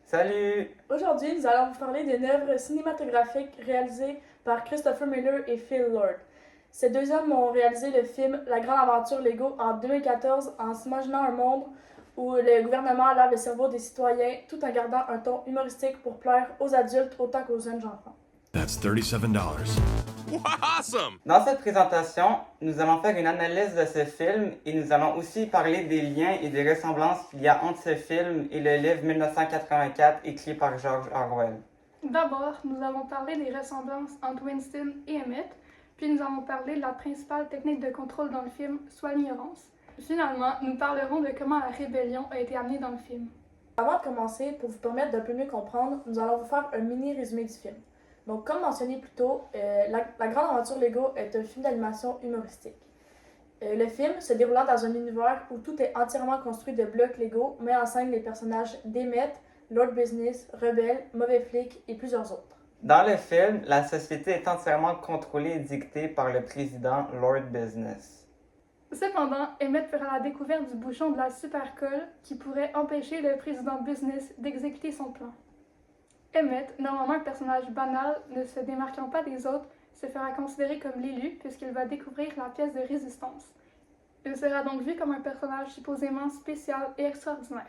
Salut! Aujourd'hui, nous allons vous parler d'une œuvre cinématographique réalisée par Christopher Miller et Phil Lord. Ces deux hommes ont réalisé le film La Grande Aventure Lego en 2014 en s'imaginant un monde où le gouvernement lave le cerveau des citoyens tout en gardant un ton humoristique pour plaire aux adultes autant qu'aux jeunes enfants. That's $37. Awesome! Dans cette présentation, nous allons faire une analyse de ce film et nous allons aussi parler des liens et des ressemblances qu'il y a entre ce film et le livre 1984 écrit par George Orwell. D'abord, nous allons parler des ressemblances entre Winston et Emmett, puis nous allons parler de la principale technique de contrôle dans le film, soit l'ignorance. Finalement, nous parlerons de comment la rébellion a été amenée dans le film. Avant de commencer, pour vous permettre d'un peu mieux comprendre, nous allons vous faire un mini résumé du film. Donc, comme mentionné plus tôt, la Grande Aventure Lego est un film d'animation humoristique. Le film, se déroulant dans un univers où tout est entièrement construit de blocs Lego, met en scène les personnages d'Emmett, Lord Business, Rebelle, Mauvais Flic et plusieurs autres. Dans le film, la société est entièrement contrôlée et dictée par le président Lord Business. Cependant, Emmett fera la découverte du bouchon de la super colle qui pourrait empêcher le président Business d'exécuter son plan. Emmett, normalement un personnage banal, ne se démarquant pas des autres, se fera considérer comme l'élu puisqu'il va découvrir la pièce de résistance. Il sera donc vu comme un personnage supposément spécial et extraordinaire.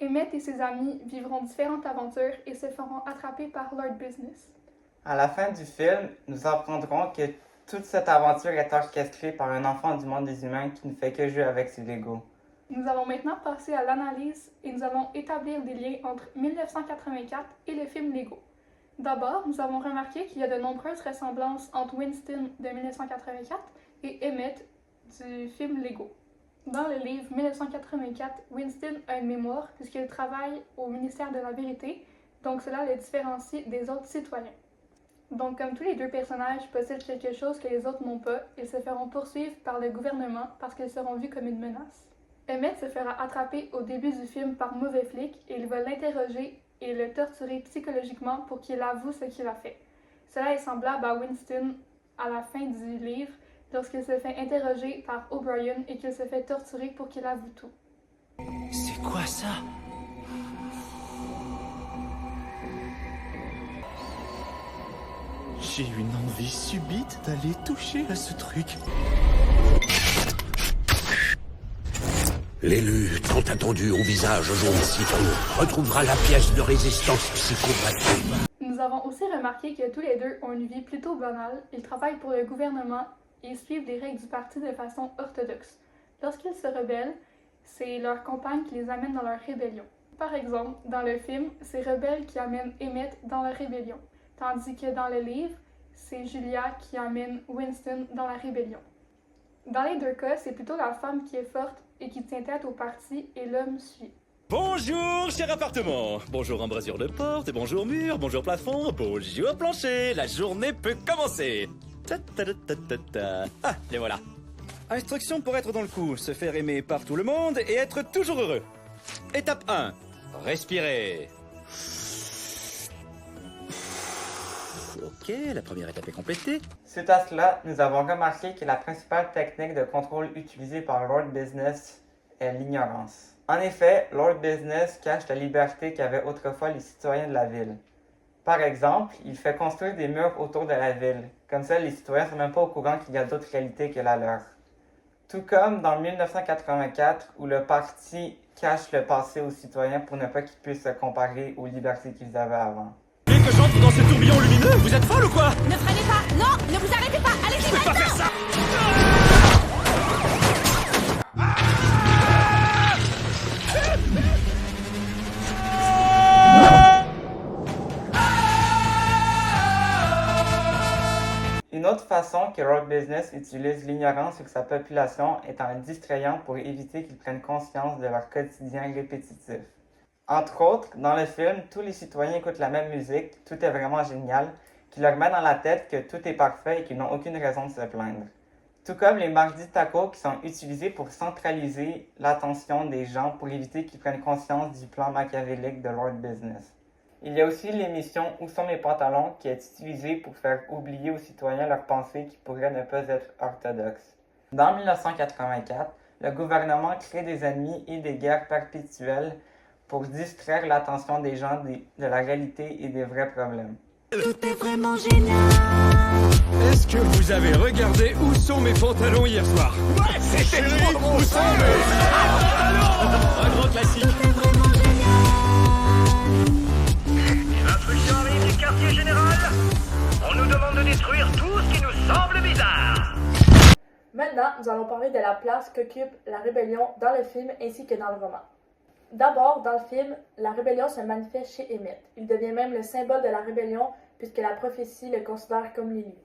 Emmett et ses amis vivront différentes aventures et se feront attraper par Lord Business. À la fin du film, nous apprendrons que toute cette aventure est orchestrée par un enfant du monde des humains qui ne fait que jouer avec ses Legos. Nous allons maintenant passer à l'analyse et nous allons établir des liens entre 1984 et le film Lego. D'abord, nous avons remarqué qu'il y a de nombreuses ressemblances entre Winston de 1984 et Emmett du film Lego. Dans le livre 1984, Winston a une mémoire puisqu'il travaille au ministère de la Vérité, donc cela le différencie des autres citoyens. Donc, comme tous les deux personnages possèdent quelque chose que les autres n'ont pas, ils se feront poursuivre par le gouvernement parce qu'ils seront vus comme une menace. Emmett se fera attraper au début du film par Mauvais Flic et il va l'interroger et le torturer psychologiquement pour qu'il avoue ce qu'il a fait. Cela est semblable à Winston à la fin du livre lorsqu'il se fait interroger par O'Brien et qu'il se fait torturer pour qu'il avoue tout. C'est quoi ça? J'ai une envie subite d'aller toucher à ce truc. L'élu, tant attendu au visage jaune citron, retrouvera la pièce de résistance psychopathie. Nous avons aussi remarqué que tous les deux ont une vie plutôt banale, ils travaillent pour le gouvernement et suivent les règles du parti de façon orthodoxe. Lorsqu'ils se rebellent, c'est leur compagne qui les amène dans leur rébellion. Par exemple, dans le film, c'est Rebelle qui amène Emmett dans la rébellion, tandis que dans le livre, c'est Julia qui amène Winston dans la rébellion. Dans les deux cas, c'est plutôt la femme qui est forte et qui tient tête au parti et l'homme suit. Bonjour, cher appartement. Bonjour, embrasure de porte, bonjour mur, bonjour plafond, bonjour plancher. La journée peut commencer. Ta ta ta ta ta ta. Ah, les voilà. Instruction pour être dans le coup, se faire aimer par tout le monde et être toujours heureux. Étape 1. Respirer. Ok, la première étape est complétée. Suite à cela, nous avons remarqué que la principale technique de contrôle utilisée par Lord Business est l'ignorance. En effet, Lord Business cache la liberté qu'avaient autrefois les citoyens de la ville. Par exemple, il fait construire des murs autour de la ville. Comme ça, les citoyens ne sont même pas au courant qu'il y a d'autres réalités que la leur. Tout comme dans 1984, où le parti cache le passé aux citoyens pour ne pas qu'ils puissent se comparer aux libertés qu'ils avaient avant. Vous voulez que j'entre dans ce tourbillon lumineux? Vous êtes folle ou quoi? Ne freinez pas! Non! Ne vous arrêtez pas! Allez-y, Je peux pas faire ça! Une autre façon que Lord Business utilise l'ignorance sur sa population est en les distrayant pour éviter qu'ils prennent conscience de leur quotidien répétitif. Entre autres, dans le film, tous les citoyens écoutent la même musique, tout est vraiment génial, qui leur met dans la tête que tout est parfait et qu'ils n'ont aucune raison de se plaindre. Tout comme les mardis tacos qui sont utilisés pour centraliser l'attention des gens pour éviter qu'ils prennent conscience du plan machiavélique de Lord Business. Il y a aussi l'émission Où sont mes pantalons qui est utilisée pour faire oublier aux citoyens leurs pensées qui pourraient ne pas être orthodoxes. Dans 1984, le gouvernement crée des ennemis et des guerres perpétuelles pour distraire l'attention des gens de la réalité et des vrais problèmes. Tout est vraiment génial. Est-ce que vous avez regardé où sont mes pantalons hier soir? Ouais, c'était trop drôle. Où sont mes pantalons? Un grand classique. Tout est vraiment génial. Une instruction arrive du quartier général. On nous demande de détruire tout ce qui nous semble bizarre. Maintenant, nous allons parler de la place qu'occupe la rébellion dans le film ainsi que dans le roman. D'abord, dans le film, la rébellion se manifeste chez Emmett. Il devient même le symbole de la rébellion puisque la prophétie le considère comme l'élu.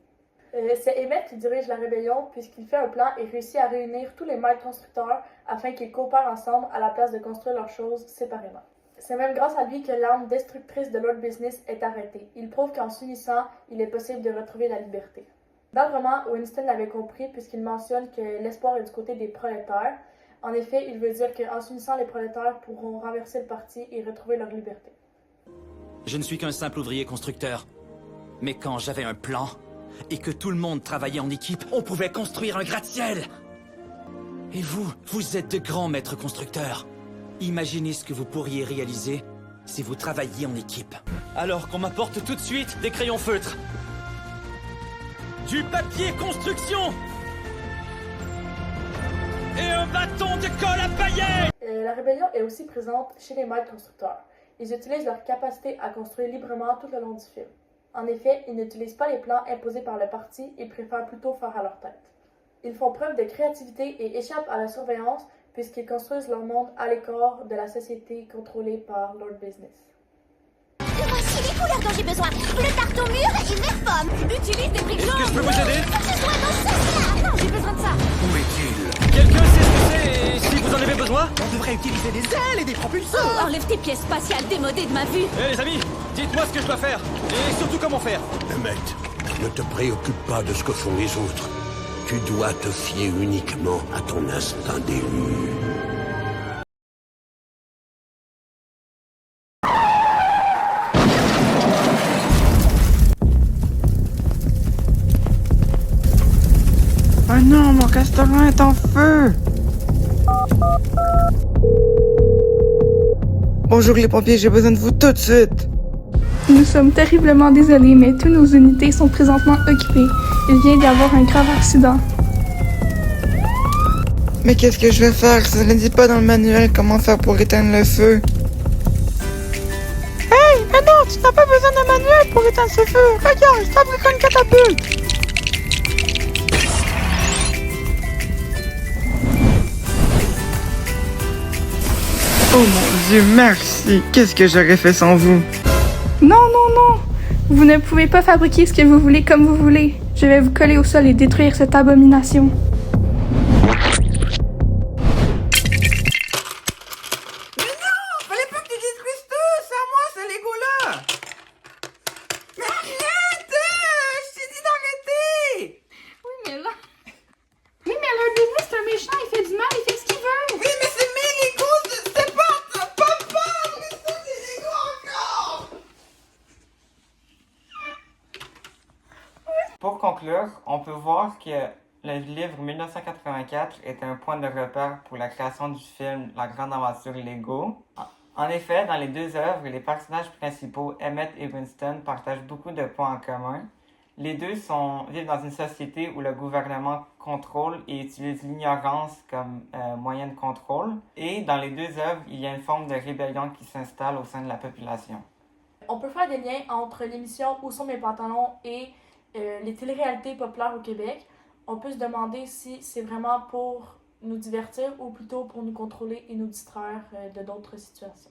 C'est Emmett qui dirige la rébellion puisqu'il fait un plan et réussit à réunir tous les maîtres constructeurs afin qu'ils coopèrent ensemble à la place de construire leurs choses séparément. C'est même grâce à lui que l'arme destructrice de Lord Business est arrêtée. Il prouve qu'en s'unissant, il est possible de retrouver la liberté. Dans le roman, Winston l'avait compris puisqu'il mentionne que l'espoir est du côté des prolétaires. En effet, il veut dire qu'en s'unissant, les prolétaires pourront renverser le parti et retrouver leur liberté. Je ne suis qu'un simple ouvrier constructeur. Mais quand j'avais un plan et que tout le monde travaillait en équipe, on pouvait construire un gratte-ciel. Et vous êtes de grands maîtres constructeurs. Imaginez ce que vous pourriez réaliser si vous travailliez en équipe. Alors qu'on m'apporte tout de suite des crayons feutres. Du papier construction et un bâton de colle à paillettes. La rébellion est aussi présente chez les maîtres constructeurs. Ils utilisent leur capacité à construire librement tout le long du film. En effet, ils n'utilisent pas les plans imposés par le parti et préfèrent plutôt faire à leur tête. Ils font preuve de créativité et échappent à la surveillance puisqu'ils construisent leur monde à l'écart de la société contrôlée par Lord Business. Voici les couleurs dont j'ai besoin. Bleu tarte au mur et vert pomme. Utilise des briques jaunes. Est-ce que je peux vous aider? Faut que ce soit dans ce sens-là. Non, j'ai besoin de ça. Où est-il? Quelqu'un sait ce que c'est et si vous en avez besoin? On devrait utiliser des ailes et des propulseurs. Enlève tes pièces spatiales démodées de ma vue. Hé les amis, dites-moi ce que je dois faire et surtout comment faire. Emmett, ne te préoccupe pas de ce que font les autres. Tu dois te fier uniquement à ton instinct d'élu. Oh non, mon restaurant est en feu! Bonjour les pompiers, j'ai besoin de vous tout de suite! Nous sommes terriblement désolés, mais toutes nos unités sont présentement occupées. Il vient d'y avoir un grave accident. Mais qu'est-ce que je vais faire? Ça ne dit pas dans le manuel comment faire pour éteindre le feu. Hey! Mais non, tu n'as pas besoin d'un manuel pour éteindre ce feu! Regarde, je fabrique une catapulte! Oh mon Dieu, merci! Qu'est-ce que j'aurais fait sans vous? Non, non, non! Vous ne pouvez pas fabriquer ce que vous voulez comme vous voulez. Je vais vous coller au sol et détruire cette abomination. Fallait pas que tu détruises tout, c'est à moi, ce Lego-là. Mais arrête! Je t'ai dit d'arrêter! Oui, mais là... Oui, mais Lord Business, c'est un méchant, il fait du mal, il fait ce qu'il veut! Oui, mais c'est mes Legos, c'est pas mais ça, c'est Lego encore! Pour conclure, on peut voir que le livre 1984 est un point de repère pour la création du film La Grande Aventure Lego. En effet, dans les deux œuvres, les personnages principaux, Emmett et Winston, partagent beaucoup de points en commun. Les deux vivent dans une société où le gouvernement contrôle et utilise l'ignorance comme moyen de contrôle. Et dans les deux œuvres, il y a une forme de rébellion qui s'installe au sein de la population. On peut faire des liens entre l'émission Où sont mes pantalons et les téléréalités populaires au Québec. On peut se demander si c'est vraiment pour nous divertir ou plutôt pour nous contrôler et nous distraire de d'autres situations.